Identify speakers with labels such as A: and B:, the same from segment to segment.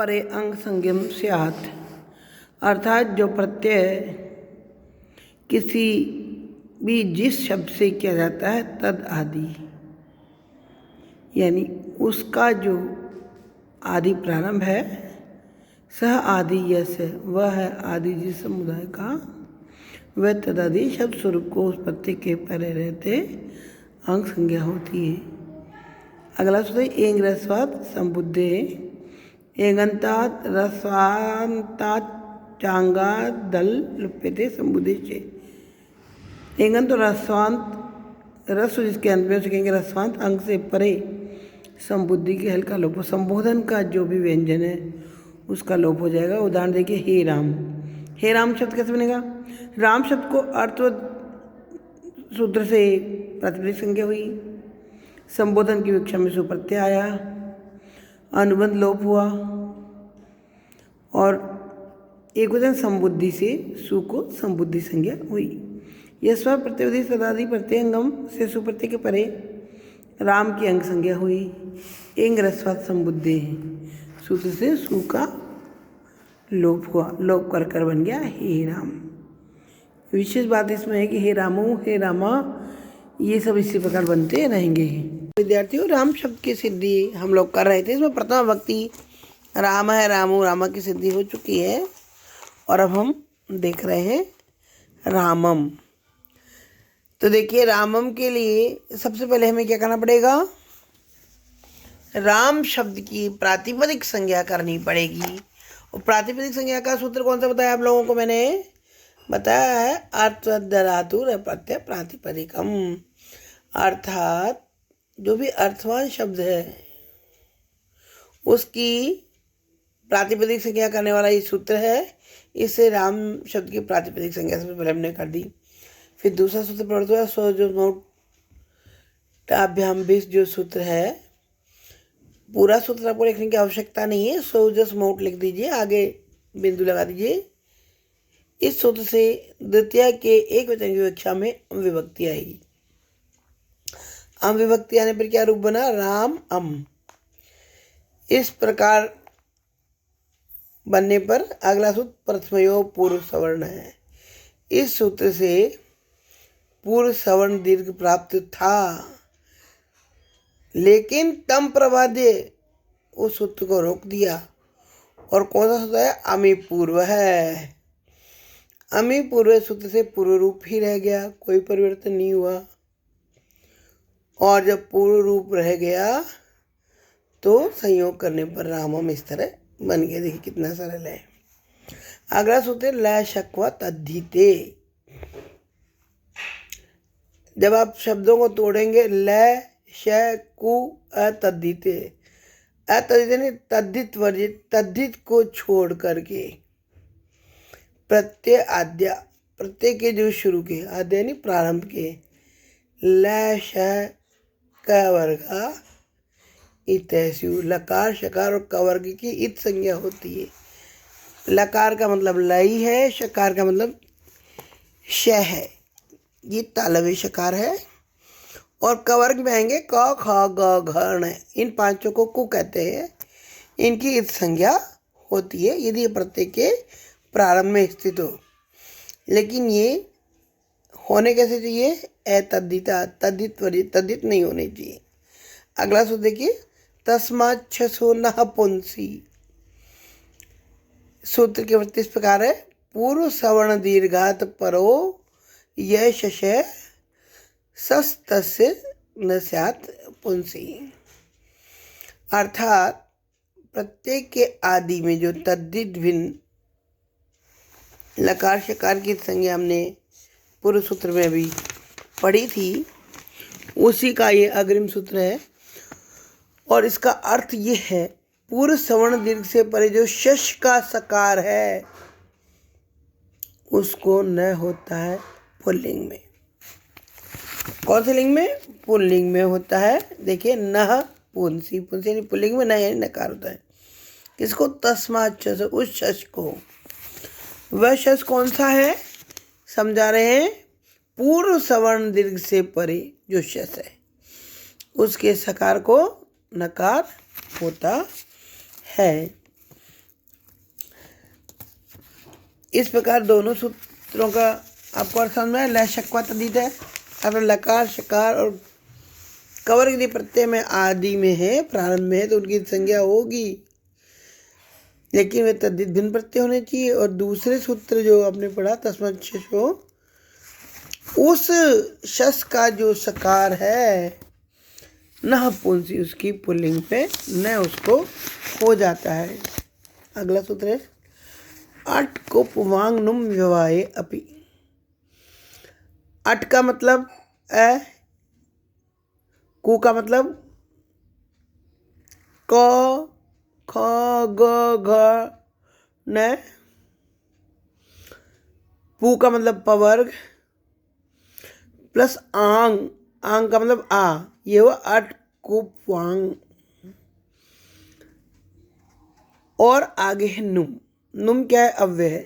A: परे अंग संज्ञम स्यात्, अर्थात जो प्रत्यय किसी भी जिस शब्द से किया जाता है तद आदि, यानी उसका जो आदि प्रारंभ है, सह आदि यस, वह है आदि जिस समुदाय का, वह तदादि शब्द स्वरूप को उस प्रत्यय के परे रहते अंग संज्ञा होती है। अगला सूत्र एंग रस्वात संबुद्धे, एगंतात रस्वांतात चांगा दल लुप्यते संबुद्धे से। एंगंत और रस्वांत, रस्व जिसके अंत में उसे कहेंगे रस्वांत, अंग से परे संबुद्धि के हल्का लोप, संबोधन का जो भी व्यंजन है उसका लोप हो जाएगा। उदाहरण देखिए, हे राम। हे राम शब्द कैसे बनेगा? राम शब्द को अर्थवत सूत्र से प्रातिपदिक संज्ञा हुई, संबोधन की विवक्षा में सुप्रत्यय आया, अनुबंध लोप हुआ और एकवचन संबुद्धि से सु को संबुद्धि संज्ञा हुई। यस्वा प्रत्यवधि सदादि प्रत्यंगम से सुप्रत्यय के परे राम की अंग संज्ञा हुई। एंग रस्वात संबुद्धे, सूत्र से सु का लोप हुआ, लोप कर कर बन गया हे राम। विशेष बात इसमें है कि हे रामो, हे रामा, ये सब इसी प्रकार बनते रहेंगे। विद्यार्थियों, राम शब्द की सिद्धि हम लोग कर रहे थे। इसमें प्रथमा भक्ति राम है, रामो, रामा की सिद्धि हो चुकी है और अब हम देख रहे हैं रामम। तो देखिए, रामम के लिए सबसे पहले हमें क्या करना पड़ेगा? राम शब्द की प्रातिपदिक संज्ञा करनी पड़ेगी। और प्रातिपदिक संज्ञा का सूत्र कौन सा बताया आप लोगों को? मैंने बताया है अर्थवदधातुर प्रत्यय प्रातिपदिकम, अर्थात जो भी अर्थवान शब्द है उसकी प्रातिपदिक संज्ञा करने वाला ये सूत्र है। इससे राम शब्द की प्रातिपदिक संज्ञा सबसे पहले हमने कर दी। फिर दूसरा सूत्र प्रवृत्त हुआ सो जो नोट अभ्याम 20 जो सूत्र है, पूरा सूत्र आपको लिखने की आवश्यकता नहीं है, सो जस्ट मोट लिख दीजिए, आगे बिंदु लगा दीजिए। इस सूत्र से द्वितीय के एक वचन की विवक्षा में विभक्ति आएगी। अम विभक्ति आने पर क्या रूप बना? राम अम। इस प्रकार बनने पर अगला सूत्र प्रथमयो पूर्व सवर्ण है। इस सूत्र से पूर्व सवर्ण दीर्घ प्राप्त था, लेकिन तम प्रवाद्य उस सूत्र को रोक दिया। और कौन सा सूत्र है? अमी पूर्व है। अमी पूर्व सूत्र से पूर्व रूप ही रह गया, कोई परिवर्तन नहीं हुआ। और जब पूर्व रूप रह गया तो संयोग करने पर रामम इस तरह बन गया। देखिए कितना सरल है। अगला सूत्र ल शक्व तद्धिते। जब आप शब्दों को तोड़ेंगे, ल श कु अतद्धिते, अतद्धित यानी तद्धित वर्जित, तद्धित को छोड़ करके प्रत्यय आद्या, प्रत्यय के जो शुरू के, आद्य यानी प्रारंभ के, ल श क वर्गा इतैस्यु, लकार शकार और क वर्ग की इत संज्ञा होती है। लकार का मतलब लई है, शकार का मतलब श है, ये तालव्य शकार है। और क वर्ग में आएंगे क ख ग घ ण, इन पांचों को कु कहते हैं। इनकी इत संज्ञा होती है यदि ये प्रत्यय के प्रारंभ में स्थित हो। लेकिन ये होने कैसे चाहिए? अतद्धिता, तद्धित वर्जित, तद्धित नहीं होने चाहिए। अगला सूत्र देखिए, तस्मात् छसो नः पुंसी। सूत्र के वृत्ति इस प्रकार है, पूर्व सवर्ण दीर्घात परो यह शश सस्तस्य न स्यात् पुंसी। अर्थात प्रत्येक के आदि में जो तद्धित भिन्न लकार शकार की संज्ञा हमने पूर्व सूत्र में अभी पढ़ी थी, उसी का ये अग्रिम सूत्र है। और इसका अर्थ ये है, पूर्व सवर्ण दीर्घ से परे जो शश का सकार है उसको न होता है पुल्लिंग में। कौन से लिंग में? पुल्लिंग में होता है। देखिए, नह पुंसी, पुंसी यानी पुल्लिंग में, न यानी नकार होता है। किसको? तस्मात् छस, उस शश को। वह शश कौन सा है? समझा रहे हैं, पूर्व सवर्ण दीर्घ से परे जो शश है उसके सकार को नकार होता है। इस प्रकार दोनों सूत्रों का आपको अर्थ समझ में ल शक्वा तद्धित है। अब लकार शकार और कवर यदि प्रत्यय में आदि में है, प्रारंभ में है, तो उनकी संज्ञा होगी, लेकिन वे तद्धित भिन्न प्रत्यय होने चाहिए। और दूसरे सूत्र जो आपने पढ़ा तस्मत् शशो, उस शस का जो सकार है नह पुंसी, उसकी पुल्लिंग पे न उसको हो जाता है। अगला सूत्र है अट को पुवांग नुम व्यवाये अपि। अट का मतलब ए, कु का मतलब क ख ग घ न, पू का मतलब पवर्ग प्लस आंग, आंग का मतलब आ, ये हुआ अट कुप वांग। और आगे है नुम। नुम क्या है? अव्यय है।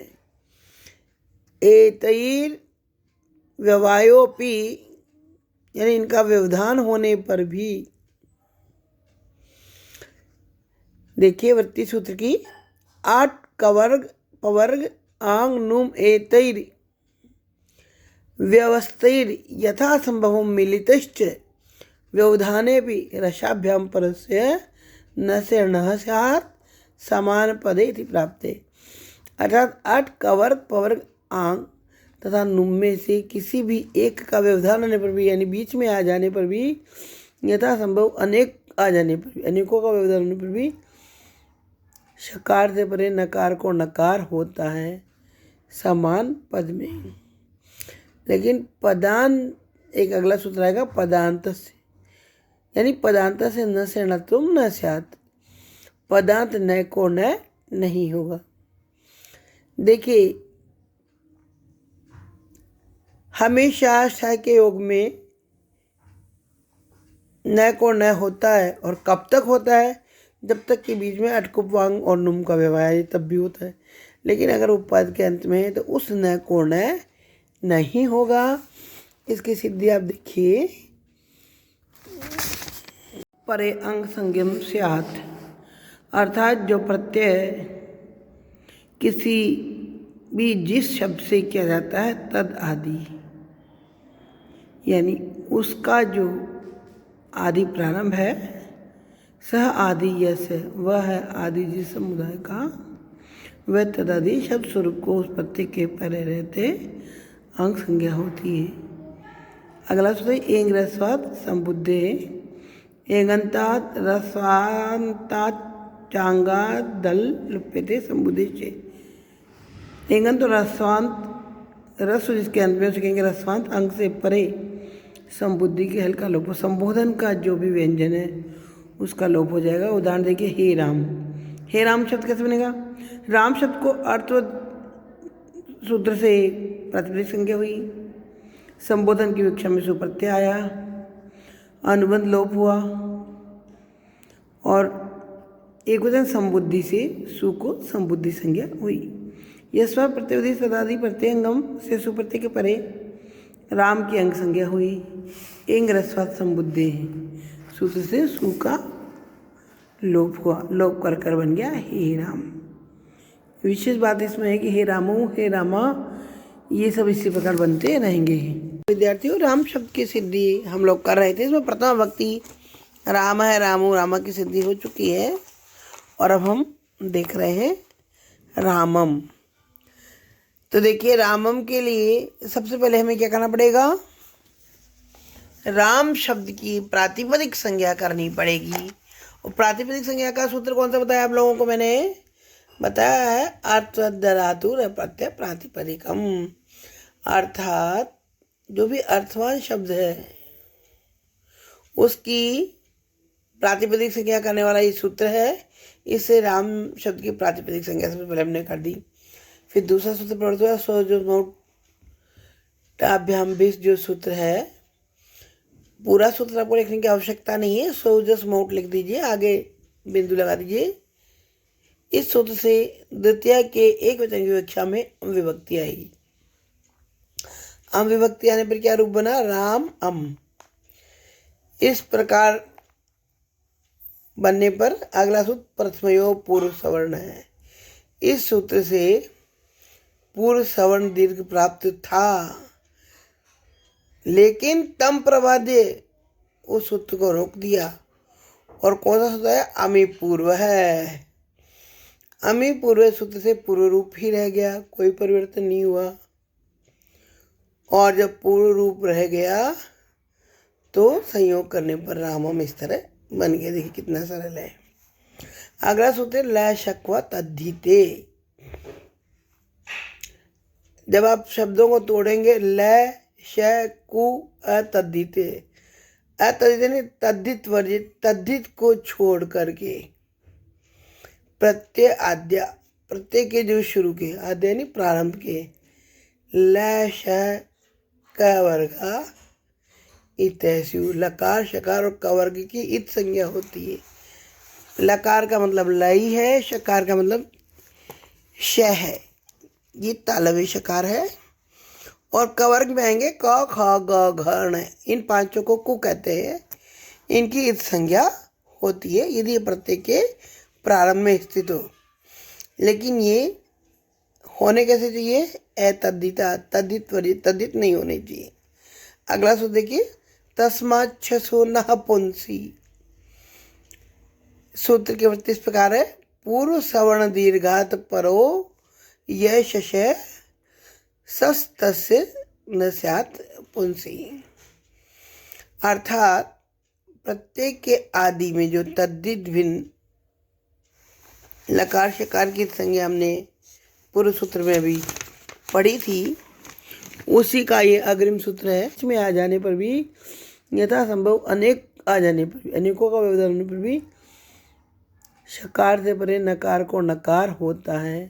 A: एतैर व्यवायोपि, यानी इनका व्यवधान होने पर भी, देखिए वृत्ति सूत्र की, आठ कवर्ग पवर्ग आंग नुम एतैर व्यवस्थैर यथा संभव मिलितश्च व्यवधाने भी रसाभ्याम परस्य न से न स्यात् समान पदे इति प्राप्ते। अर्थात आठ कवर्ग पवर्ग आंग तथा नुम में से किसी भी एक का व्यवधान होने पर भी, यानी बीच में आ जाने पर भी, यथा संभव अनेक आ जाने पर भी, अनेकों का व्यवधान होने पर भी शकार से परे नकार को नकार होता है समान पद में। लेकिन पदान, एक अगला सूत्र आएगा पदांत से, यानी पदांत से न से न तुम न स्यात्, पदांत न को न नहीं होगा। देखिए हमेशा श के योग में न को न होता है, और कब तक होता है? जब तक कि बीच में अटकुप वांग और नुम का व्यवहार, तब भी होता है। लेकिन अगर उपपद के अंत में है तो उस न को न नहीं होगा। इसकी सिद्धि आप देखिए, परे अंग संज्ञम स्यात्, अर्थात जो प्रत्यय किसी भी जिस शब्द से किया जाता है तद आदि, यानी उसका जो आदि प्रारंभ है, सह आदि यस है, वह है आदि जिस समुदाय का, वह तदादि शब्द स्वरूप को उस प्रत्यय के परे रहते अंग संज्ञा होती है। अगला सूत्र एंग रस्वात संबुद्धे, एंगंतात रस्वांतात चांगा दल लुप्यते संबुद्धे। एंगंत और रस्वांत, रस्व जिसके अंत में उसे कहेंगे रस्वांत, अंग से परे संबुद्धि के हल्का लोप, संबोधन का जो भी व्यंजन है उसका लोप हो जाएगा। उदाहरण देखिए हे राम। हे राम शब्द कैसे बनेगा? राम शब्द को अर्थ सूत्र से प्रातिपदिक संज्ञा हुई, संबोधन की विवक्षा में सुप्रत्यय आया, अनुबंध लोप हुआ, और एक वचन संबुद्धि से सु को संबुद्धि संज्ञा हुई। यस्वा प्रत्यवधि सदादि प्रत्यंगम से सुप्रत्यय के परे राम की अंग संज्ञा हुई। एंग रस्वात संबुद्धे, सूत्र से सु का लोप हुआ, लोप कर कर बन गया हे राम। विशेष बात इसमें है कि हे रामो हे रामा, ये सब इसी प्रकार बनते रहेंगे। विद्यार्थियों, राम शब्द की सिद्धि हम लोग कर रहे थे। इसमें प्रथम व्यक्ति राम है, रामो रामा की सिद्धि हो चुकी है, और अब हम देख रहे हैं रामम। तो देखिए रामम के लिए सबसे पहले हमें क्या करना पड़ेगा? राम शब्द की प्रातिपदिक संज्ञा करनी पड़ेगी। और प्रातिपदिक संज्ञा का सूत्र कौन सा बताया आप लोगों को? मैंने बताया है अर्थधातुर प्रत्यय प्रातिपदिकम, अर्थात जो भी अर्थवान शब्द है उसकी प्रातिपदिक संज्ञा करने वाला ये सूत्र है। इससे राम शब्द की प्रातिपदिक संज्ञा सबसे पहले हमने कर दी। फिर दूसरा सूत्र प्रवृत्त हुआ सो जो मोटाभ्याम बीस जो सूत्र है, पूरा सूत्र आपको लिखने की आवश्यकता नहीं है, सो जस मोट लिख दीजिए, आगे बिंदु लगा दीजिए। इस सूत्र से द्वितीय के एक वचन की विवक्षा में अम विभक्ति आएगी। अम विभक्ति आने पर क्या रूप बना? राम अम। इस प्रकार बनने पर अगला सूत्र प्रथमयो पूर्व सवर्ण है। इस सूत्र से पूर्व सवर्ण दीर्घ प्राप्त था, लेकिन तम प्रवादे उस सूत्र को रोक दिया। और कौन सा सूत्र है? अमी पूर्व है। अमी पूर्व सूत्र से पूर्व रूप ही रह गया, कोई परिवर्तन नहीं हुआ। और जब पूर्व रूप रह गया तो संयोग करने पर रामम इस तरह बन गया। देखिए कितना सरल है। अगला सूत्र ल शक्व तद्धिते। जब आप शब्दों को तोड़ेंगे, ल श कु अतद्धिते, अतद्धिते नहीं, तद्धित वर्जित, तद्धित को छोड़ करके, प्रत्यय आद्या, प्रत्यय के जो शुरू के, आद्या नहीं प्रारंभ के, ल श क वर्ग इतैस्यु, लकार शकार और क वर्ग की इत संज्ञा होती है। लकार का मतलब लई है, शकार का मतलब श है, ये तालव्य शकार है। और कवर्ग में आएंगे क ख ग घ ण, इन पांचों को कु कहते हैं। इनकी इत संज्ञा होती है यदि ये प्रत्यय के प्रारंभ में स्थित हो। लेकिन ये होने कैसे चाहिए? अतद्धिता, तद्धित वर्जित, तद्धित नहीं होने चाहिए। अगला सूत्र देखिए, तस्मात् छसो नः पुंसी। सूत्र के वृत्ति इस प्रकार है, पूर्व सवर्ण दीर्घात परो यह शश सस्तस्य न स्यात् पुंसी। अर्थात प्रत्येक के आदि में जो तद्धित भिन्न लकार शकार की संज्ञा हमने पूर्व सूत्र में अभी पढ़ी थी, उसी का ये अग्रिम सूत्र है। इसमें आ जाने पर भी यथासंभव अनेक आ जाने पर भी, अनेकों का व्यवधान होने पर भी शकार से परे नकार को नकार होता है।